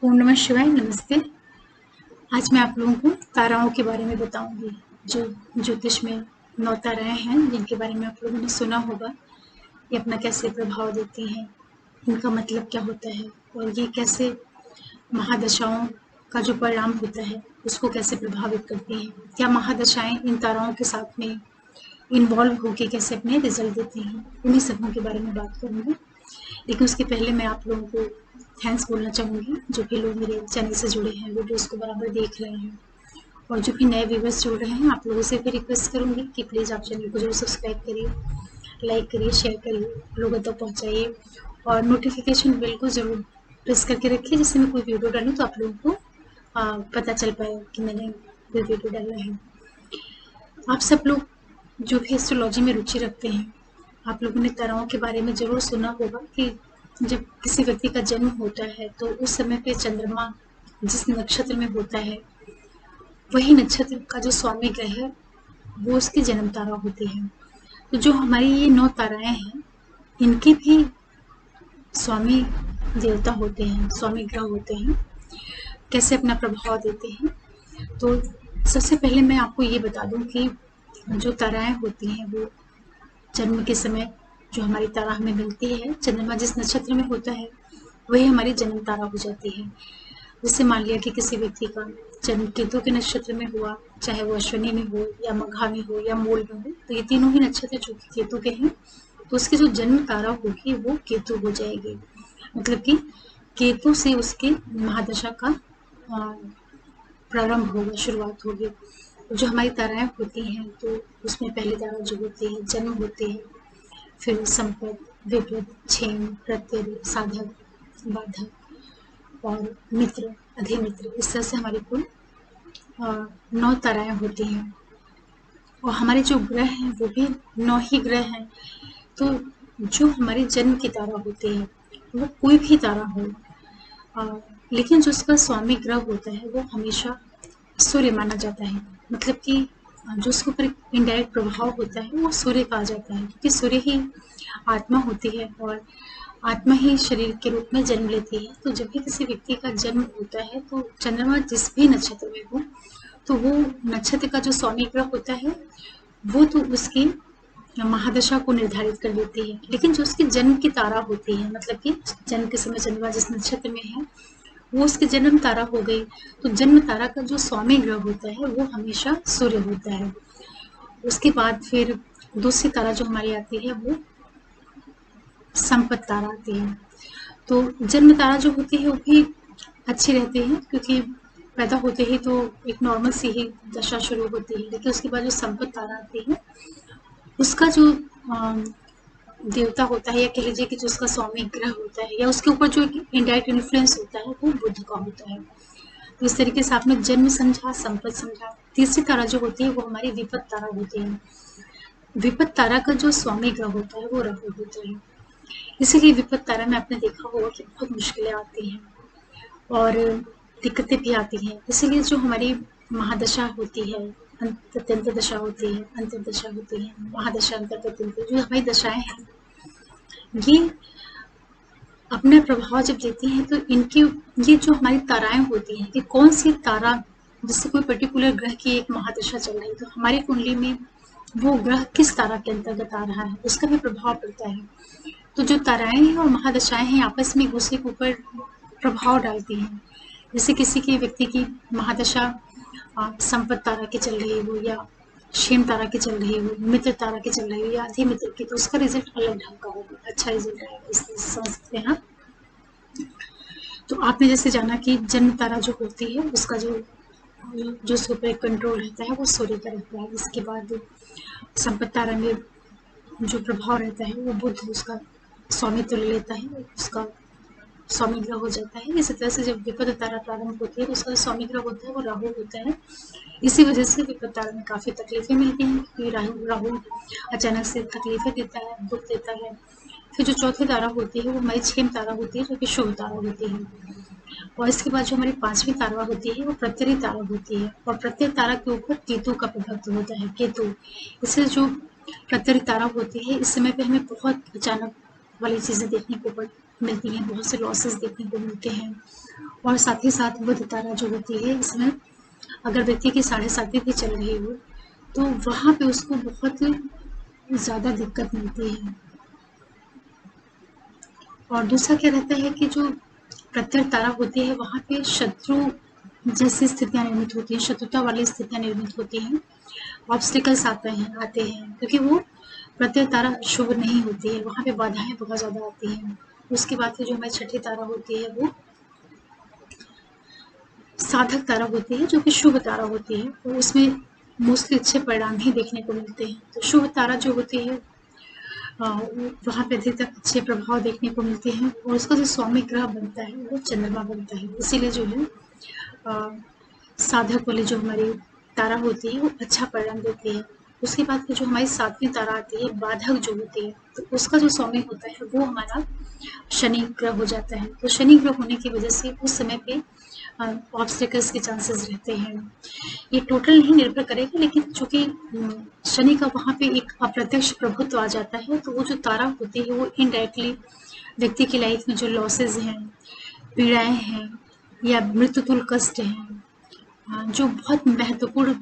ओम नमः शिवाय। नमस्ते। आज मैं आप लोगों को ताराओं के बारे में बताऊंगी। जो ज्योतिष में 9 ताराएं हैं, जिनके बारे में आप लोगों ने सुना होगा। ये अपना कैसे प्रभाव देती हैं, इनका मतलब क्या होता है और ये कैसे महादशाओं का जो परिणाम होता है उसको कैसे प्रभावित करती हैं। क्या महादशाएं इन ताराओं के साथ में इन्वॉल्व होकर कैसे अपने रिजल्ट देती हैं, उन्हीं सबों के बारे में बात करूंगी। लेकिन उसके पहले मैं आप लोगों को थैंक्स बोलना चाहूँगी, जो भी लोग मेरे चैनल से जुड़े हैं, वीडियोस को बराबर देख रहे हैं, और जो भी नए व्यूवर्स जुड़ रहे हैं, आप लोगों से भी रिक्वेस्ट करूँगी कि प्लीज़ आप चैनल को जरूर सब्सक्राइब करिए, लाइक करिए, शेयर करिए, लोगों तक पहुँचाइए और नोटिफिकेशन बेल को ज़रूर प्रेस करके रखिए, जिससे मैं कोई वीडियो डालूँ तो आप लोगों को पता चल पाए कि मैंने कोई वीडियो डाला है। आप सब लोग जो भी एस्ट्रोलॉजी में रुचि रखते हैं, आप लोगों ने ताराओं के बारे में ज़रूर सुना होगा कि जब किसी व्यक्ति का जन्म होता है तो उस समय पे चंद्रमा जिस नक्षत्र में होता है, वही नक्षत्र का जो स्वामी ग्रह है वो उसकी जन्म तारा होती है। तो जो हमारी ये 9 ताराएं हैं, इनके भी स्वामी देवता होते हैं, स्वामी ग्रह होते हैं, कैसे अपना प्रभाव देते हैं। तो सबसे पहले मैं आपको ये बता दूं कि जो ताराएं होती हैं वो जन्म के समय जो हमारी तारा हमें मिलती है, चंद्रमा जिस नक्षत्र में होता है वही हमारी जन्म तारा हो जाती है। जैसे मान लिया कि किसी व्यक्ति का जन्म केतु के नक्षत्र में हुआ, चाहे वो अश्विनी में हो या मघा में हो या मूल में हो, तो ये तीनों ही नक्षत्र जो कि केतु के हैं, तो उसकी जो जन्म तारा होगी वो केतु हो जाएगी। मतलब कि केतु से उसके महादशा का प्रारंभ होगा, शुरुआत होगी। जो हमारी ताराएं होती हैं तो उसमें पहली तारा जो होती है जन्म होती है, फिर संपद, विपद, क्षेम, प्रत्यय, साधक, बाधक और मित्र, अधिमित्र, इस तरह से हमारी कुल 9 ताराएं होती हैं। और हमारे जो ग्रह हैं वो भी 9 ही ग्रह हैं। तो जो हमारी जन्म की तारा होती है वो कोई भी तारा हो, लेकिन जो उसका स्वामी ग्रह होता है वो हमेशा सूर्य माना जाता है। मतलब कि जो उसके ऊपर इनडायरेक्ट प्रभाव होता है वो सूर्य का आ जाता है, क्योंकि सूर्य ही आत्मा होती है और आत्मा ही शरीर के रूप में जन्म लेती है। तो जब भी किसी व्यक्ति का जन्म होता है तो चंद्रमा जिस भी नक्षत्र में हो, तो वो नक्षत्र का जो स्वामी ग्रह होता है वो तो उसकी महादशा को निर्धारित कर देती है। लेकिन जो उसकी जन्म की तारा होती है, मतलब कि जन्म के समय चंद्रमा जिस नक्षत्र में है वो उसकी जन्म तारा हो गई, तो जन्म तारा का जो स्वामी ग्रह होता है वो हमेशा सूर्य होता है। उसके बाद फिर दूसरी तारा जो हमारी आती है वो संपत तारा आती है। तो जन्म तारा जो होती है वो भी अच्छी रहती है, क्योंकि पैदा होते ही तो एक नॉर्मल सी ही दशा शुरू होती है। लेकिन उसके बाद जो संपत तारा आती है उसका जो देवता होता है, या कह लीजिए कि जो उसका स्वामी ग्रह होता है या उसके ऊपर जो इनडायरेक्ट इन्फ्लुएंस होता है वो बुध का होता है। तो इस तरीके से आपने जन्म समझा, संपत समझा। तीसरी तारा जो होती है वो हमारी विपत तारा होती है। विपत तारा का जो स्वामी ग्रह होता है वो राहु होता है। इसीलिए विपत तारा में आपने देखा होगा कि बहुत मुश्किलें आती हैं और दिक्कतें भी आती हैं। इसीलिए जो हमारी महादशा होती है, अत्यंत दशा होती है, अंतर्दशा होती है, महादशा, अंतर्गत, जो हमारी दशाएं हैं, ये अपना प्रभाव जब देती हैं तो इनकी ये जो हमारी ताराएं होती हैं कि कौन सी तारा, जिससे कोई पर्टिकुलर ग्रह की एक महादशा चल रही है तो हमारी कुंडली में वो ग्रह किस तारा के अंतर्गत आ रहा है उसका भी प्रभाव पड़ता है। तो जो ताराएं हैं और महादशाएं हैं आपस में एक दूसरे के ऊपर प्रभाव डालती हैं। जैसे किसी के व्यक्ति की महादशा संपत तारा की चल रही हो या क्षेम तारा की चल रही हो, मित्र तारा की चल रही हो या अधिमित्र की, तो उसका रिजल्ट अलग ढंग का होगा, अच्छा रिजल्ट आएगा। इस तरह से समझ सकते हैं आप। तो आपने जैसे जाना कि जन्म तारा जो होती है उसका जो जो उसके ऊपर एक कंट्रोल रहता है वो सूर्य का रहता है। इसके बाद संपत तारा में जो प्रभाव रहता है वो बुध उसका स्वामित्व ले लेता है, उसका स्वामी ग्रह हो जाता है। इसी तरह से जब विपद तारा प्रारंभ होती है तो उसका जो स्वामी ग्रह होता है वो राहु होता है। इसी वजह से विपद तारा में काफ़ी तकलीफें मिलती हैं, क्योंकि राहु अचानक से तकलीफें देता है, दुख देता है। फिर जो चौथी तारा होती है वो हमारी क्षेम तारा होती है, जो कि शुभ तारा होती है। और इसके बाद जो हमारी 5वीं तारा होती है वो प्रत्यय तारा होती है, और प्रत्यय तारा के ऊपर केतु का प्रभुत्व होता है, केतु। इससे जो प्रत्यय तारा होती है इस समय पे हमें बहुत अचानक वाली चीज़ें देखने को मिलती हैं, बहुत से लॉसेस देखने को मिलते हैं। और साथ ही साथ बुध तारा जो होती है, इसमें अगर व्यक्ति की 7.5 भी चल रही हो तो वहाँ पे उसको बहुत ज़्यादा दिक्कत मिलती है। और दूसरा क्या रहता है कि जो प्रत्यय तारा होती है वहाँ पे शत्रु जैसी स्थितियाँ निर्मित होती हैं, शत्रुता वाली स्थितियाँ निर्मित होती हैं, ऑब्स्टिकल्स आते हैं क्योंकि वो प्रत्यय तारा शुभ नहीं होती है, वहाँ पे बाधाएं बहुत ज़्यादा आती हैं। उसके बाद जो हमारी छठी तारा होती है वो साधक तारा होती है, जो कि शुभ तारा होती है, और उसमें मोस्टली अच्छे परिणाम ही देखने को मिलते हैं। तो शुभ तारा जो होती है वहाँ पे अधिकतर अच्छे प्रभाव देखने को मिलते हैं, और उसका जो स्वामी ग्रह बनता है वो चंद्रमा बनता है। इसीलिए जो है साधक वाली जो हमारी तारा होती है वो अच्छा परिणाम देती है। उसके बाद जो हमारी 7वीं तारा आती है बाधक जो होती है, तो उसका जो स्वामी होता है वो हमारा शनि ग्रह हो जाता है। तो शनि ग्रह होने की वजह से उस समय पे ऑब्स्टिकल्स के चांसेस रहते हैं। ये टोटल नहीं निर्भर करेगा, लेकिन चूंकि शनि का वहाँ पे एक अप्रत्यक्ष प्रभुत्व आ जाता है, तो वो जो तारा होती है वो इनडायरेक्टली व्यक्ति की लाइफ में जो लॉसेज हैं, पीड़ाएं हैं या मृत्युतुल्य कष्ट हैं, जो बहुत महत्वपूर्ण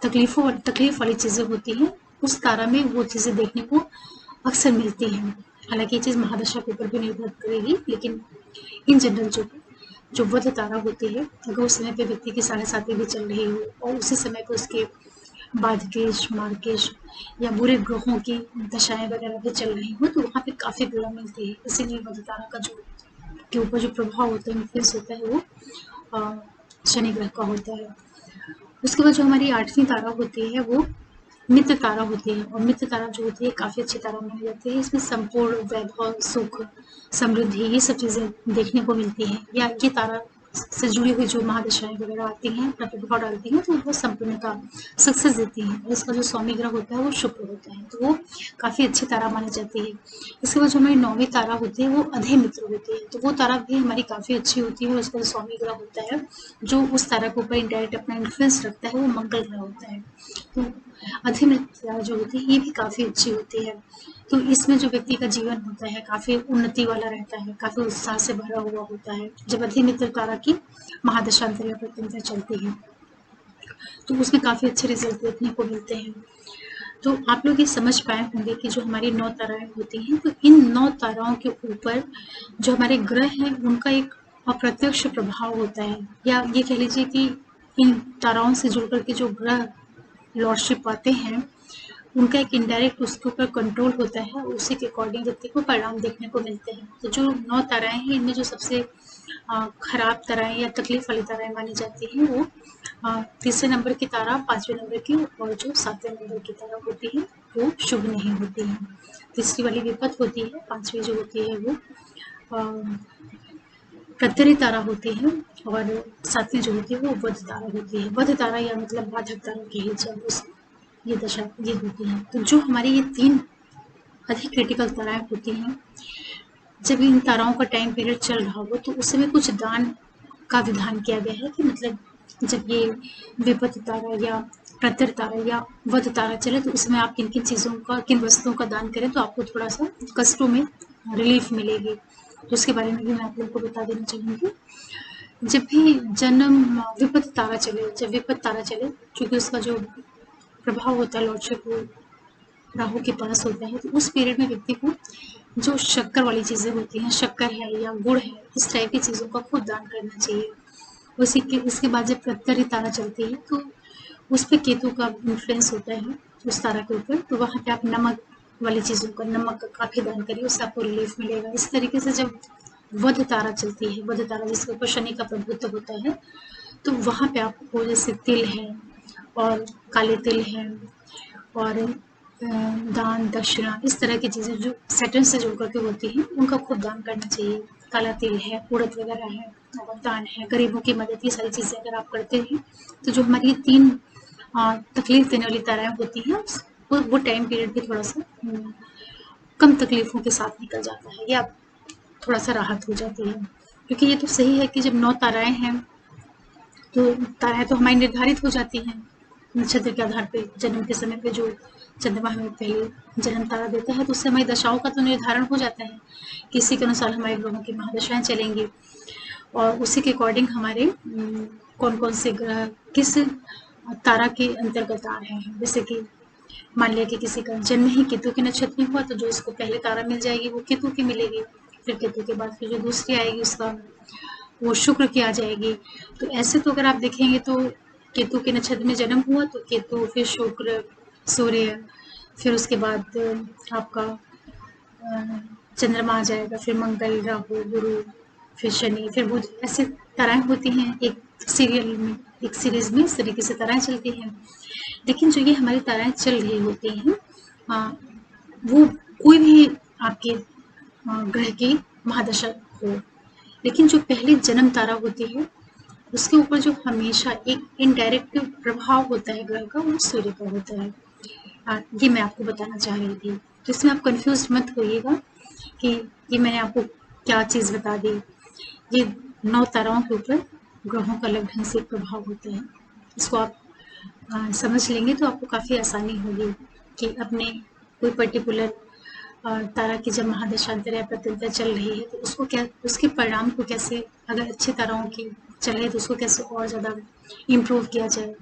तकलीफ वाली चीज़ें होती हैं, उस तारा में वो चीज़ें देखने को अक्सर मिलती हैं। हालांकि ये चीज़ महादशा के ऊपर भी निर्भर करेगी, लेकिन इन जनरल जो बुध तारा होती है, अगर उस समय पे व्यक्ति की 7.5 भी चल रही हो और उसी समय पे उसके बाधकेश, मार्केश या बुरे ग्रहों की दशाएं वगैरह भी चल रही हो, तो वहाँ पे काफ़ी पीड़ा मिलती है। इसीलिए बुध तारा का जो के ऊपर जो प्रभाव होता है, इन्फ्लुएंस होता है, वो शनि ग्रह का होता है। उसके बाद जो हमारी 8वीं तारा होती है वो मित्र तारा होती है, और मित्र तारा जो होती है काफ़ी अच्छी तारा मानी जाती है। इसमें संपूर्ण वैभव, सुख, समृद्धि, ये सब चीज़ें देखने को मिलती हैं। या ये तारा से जुड़ी हुई जो महादशाएं वगैरह आती हैं, अपना प्रभाव डालती हैं, तो वो संपूर्णता, सक्सेस देती हैं। और इसका जो स्वामी ग्रह होता है वो शुक्र होता है, तो वो काफ़ी अच्छी तारा मानी जाती है। इसके बाद जो हमारी 9वीं तारा होती है वो अधि मित्र होती है, तो वो तारा भी हमारी काफ़ी अच्छी होती है। उसका जो स्वामी ग्रह होता है, जो उस तारा के ऊपर इनडायरेक्ट अपना इन्फ्लुएंस रखता है, वो मंगल ग्रह होता है। तो अधिमित्र जो होती है ये भी काफ़ी अच्छी होती है। तो इसमें जो व्यक्ति का जीवन होता है काफ़ी उन्नति वाला रहता है, काफ़ी उत्साह से भरा हुआ होता है जब अधिमित्र तारा की महादशांतर या प्रत्यंतर चलती है, तो उसमें काफ़ी अच्छे रिजल्ट देखने को मिलते हैं। तो आप लोग ये समझ पाए होंगे कि जो हमारी 9 ताराएं होती हैं, तो इन 9 ताराओं के ऊपर जो हमारे ग्रह हैं उनका एक अप्रत्यक्ष प्रभाव होता है, या ये कह लीजिए कि इन ताराओं से जुड़ करके जो ग्रह लॉर्डशिप पाते हैं उनका एक इनडायरेक्ट उसके ऊपर कंट्रोल होता है, उसी के अकॉर्डिंग व्यक्ति को परिणाम देखने को मिलते हैं। तो जो 9 ताराएं हैं, इनमें जो सबसे खराब ताराएं या तकलीफ वाली ताराएं मानी जाती हैं वो 3रे नंबर की तारा, 5वें नंबर की, और जो 7वें नंबर की तारा होती है वो शुभ नहीं होती है। तीसरी वाली विपत होती है, 5वीं जो होती है वो प्रत्यरी तारा होती है, और 7वीं जो होती है वो वध तारा होती है। वध तारा या मतलब बाधक तारा कह लीजिए, ये दशा ये होती है। तो जो हमारी ये 3 अधिक क्रिटिकल ताराएं होती हैं, जब इन ताराओं का टाइम पीरियड चल रहा हो तो उस समय कुछ दान का विधान किया गया है कि मतलब जब ये विपत तारा या प्रत्यय तारा या वध तारा चले तो उसमें आप किन किन चीज़ों का, किन वस्तुओं का दान करें तो आपको थोड़ा सा कष्टों में रिलीफ मिलेगी। तो उसके बारे में भी मैं आप लोगों को बता देना चाहूँगी। जब भी जन्म विपत तारा चले, जब विपत तारा चले, क्योंकि उसका जो प्रभाव होता है लॉर्डशिप वो राहु के पास होता है, तो उस पीरियड में व्यक्ति को जो शक्कर वाली चीज़ें होती हैं, शक्कर है या गुड़ है, इस टाइप की चीज़ों का खुद दान करना चाहिए। उसी के इसके बाद जब प्रत्यय तारा चलती है तो उस पर केतु का इन्फ्लुएंस होता है उस तारा के ऊपर, तो वहाँ पे आप नमक वाली चीज़ों का, नमक का काफ़ी दान करिए, उससे आपको रिलीफ मिलेगा। इस तरीके से जब वध तारा चलती है, वध तारा जिसके ऊपर शनि का प्रभुत्व होता है, तो वहाँ पे आपको जैसे तिल है और काले तिल है और दान दक्षिणा, इस तरह की चीज़ें जो सैटर्न से जुड़ करके होती हैं उनका खूब दान करना चाहिए। काला तिल है, उड़द वगैरह है, और दान है, गरीबों की मदद, ये सारी चीज़ें अगर आप करते हैं तो जो हमारी ये 3 तकलीफ देने वाली ताराएं होती हैं वो टाइम पीरियड भी थोड़ा सा कम तकलीफों के साथ निकल जाता है, या थोड़ा सा राहत हो जाती है। क्योंकि ये तो सही है कि जब 9 ताराएं हैं तो ताराएं तो हमारी निर्धारित हो जाती हैं, नक्षत्र के आधार पे जन्म के समय पे जो चंद्रमा हमें पहले जन्म तारा देता है, तो उससे हमारी दशाओं का तो निर्धारण हो जाता है कि इसी के अनुसार हमारे ग्रहों की महादशाएं चलेंगी और उसी के अकॉर्डिंग हमारे कौन कौन से ग्रह किस तारा के अंतर्गत आ रहे हैं। जैसे कि मान लिया कि किसी का जन्म ही केतु के नक्षत्र में हुआ, तो जो उसको पहले तारा मिल जाएगी वो केतु की मिलेगी, फिर केतु के बाद फिर जो दूसरी आएगी उसका वो शुक्र की आ जाएगी। तो ऐसे तो अगर आप देखेंगे तो केतु के नक्षत्र में जन्म हुआ तो केतु, फिर शुक्र, सूर्य, फिर उसके बाद आपका चंद्रमा आ जाएगा, फिर मंगल, राहु, गुरु, फिर शनि, फिर बुध, ऐसे ताराएं होती हैं एक सीरियल में, एक सीरीज में इस तरीके से ताराएं चलती हैं। लेकिन जो ये हमारी ताराएं चल रही होती हैं वो कोई भी आपके ग्रह की महादशा हो, लेकिन जो पहले जन्म तारा होती है उसके ऊपर जो हमेशा एक इनडायरेक्ट प्रभाव होता है ग्रह का, वो सूर्य का होता है। ये मैं आपको बताना चाह रही थी, तो इसमें आप कंफ्यूज मत होइएगा कि ये मैंने आपको क्या चीज़ बता दी। ये 9 ताराओं के ऊपर ग्रहों का अलग ढंग से प्रभाव होता है। इसको आप समझ लेंगे तो आपको काफ़ी आसानी होगी कि अपने कोई पर्टिकुलर तारा की जब महादशांतर या प्रत्यंतर चल रही है तो उसको क्या, उसके परिणाम को कैसे, अगर अच्छे ताराओं की चले तो उसको कैसे और ज़्यादा इम्प्रूव किया जाए,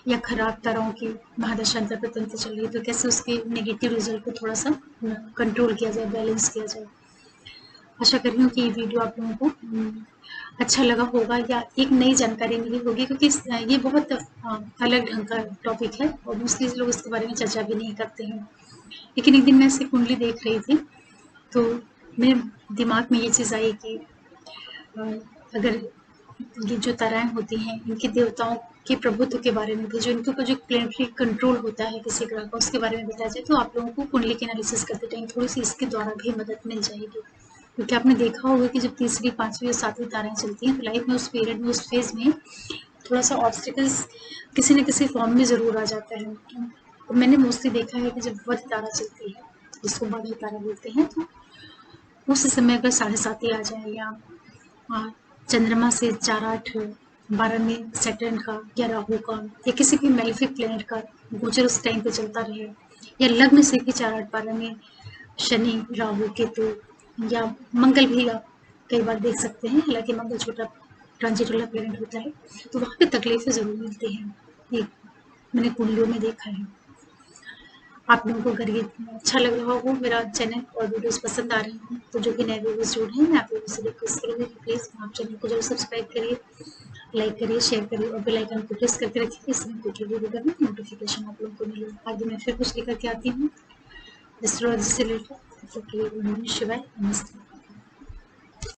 या खराब ताराओं की महादशांतर प्रत्यंतर चल रही है तो कैसे उसके नेगेटिव रिजल्ट को थोड़ा सा कंट्रोल किया जाए, बैलेंस किया जाए। आशा कर रही हूँ कि ये वीडियो आप लोगों को अच्छा लगा होगा या एक नई जानकारी मिली होगी, क्योंकि ये बहुत अलग ढंग का टॉपिक है और मोस्टली लोग इसके बारे में चर्चा भी नहीं करते हैं। लेकिन एक दिन मैं ऐसी कुंडली देख रही थी तो मेरे दिमाग में ये चीज़ आई कि अगर ये जो ताराएं होती हैं इनके देवताओं के प्रभुत्व के बारे में भी, जो इनके ऊपर जो प्लेनेटरी कंट्रोल होता है किसी ग्रह का, उसके बारे में बताया जाए तो आप लोगों को कुंडली के एनालिसिस करते टाइम थोड़ी सी इसके द्वारा भी मदद मिल जाएगी। क्योंकि आपने देखा होगा कि जब तीसरी, पांचवी और सातवीं ताराएं चलती हैं तो लाइफ में उस पीरियड में, उस फेज में थोड़ा सा ऑब्स्टिकल्स किसी न किसी फॉर्म में ज़रूर आ जाता है। तो मैंने मोस्टली देखा है कि जब वध तारा चलती है, जिसको बाघी तारा बोलते हैं, तो उस समय अगर 7.5 आ जाए या चंद्रमा से 4-8-12 में सैटर्न का या राहु का या किसी भी मेलेफिक प्लैनेट का गोचर उस टाइम पे चलता रहे, या लग्न से भी 4-8-12 में शनि, राहु, केतु या मंगल भी आप कई बार देख सकते हैं, हालांकि मंगल छोटा ट्रांजिट वाला प्लैनेट होता है, तो वहाँ पे तकलीफें ज़रूर मिलती हैं। ये मैंने कुंडलियों में देखा है। आप लोगों को अगर ये अच्छा लग रहा हो, मेरा चैनल और वीडियोस पसंद आ रही हैं, तो जो भी नए व्यूअर्स जुड़ हैं मैं आप लोगों से रिक्वेस्ट करूँगी कि प्लीज़ आप चैनल को जरूर सब्सक्राइब करिए, लाइक करिए, शेयर करिए और बेल आइकन को प्रेस करके रखिए, इसमें कुछ वीडियो करना नोटिफिकेशन आप लोगों को मिले। आगे मैं फिर कुछ लेकर के आती हूँ एस्ट्रोलॉजी से रिलेटेड। शिवाय, नमस्ते।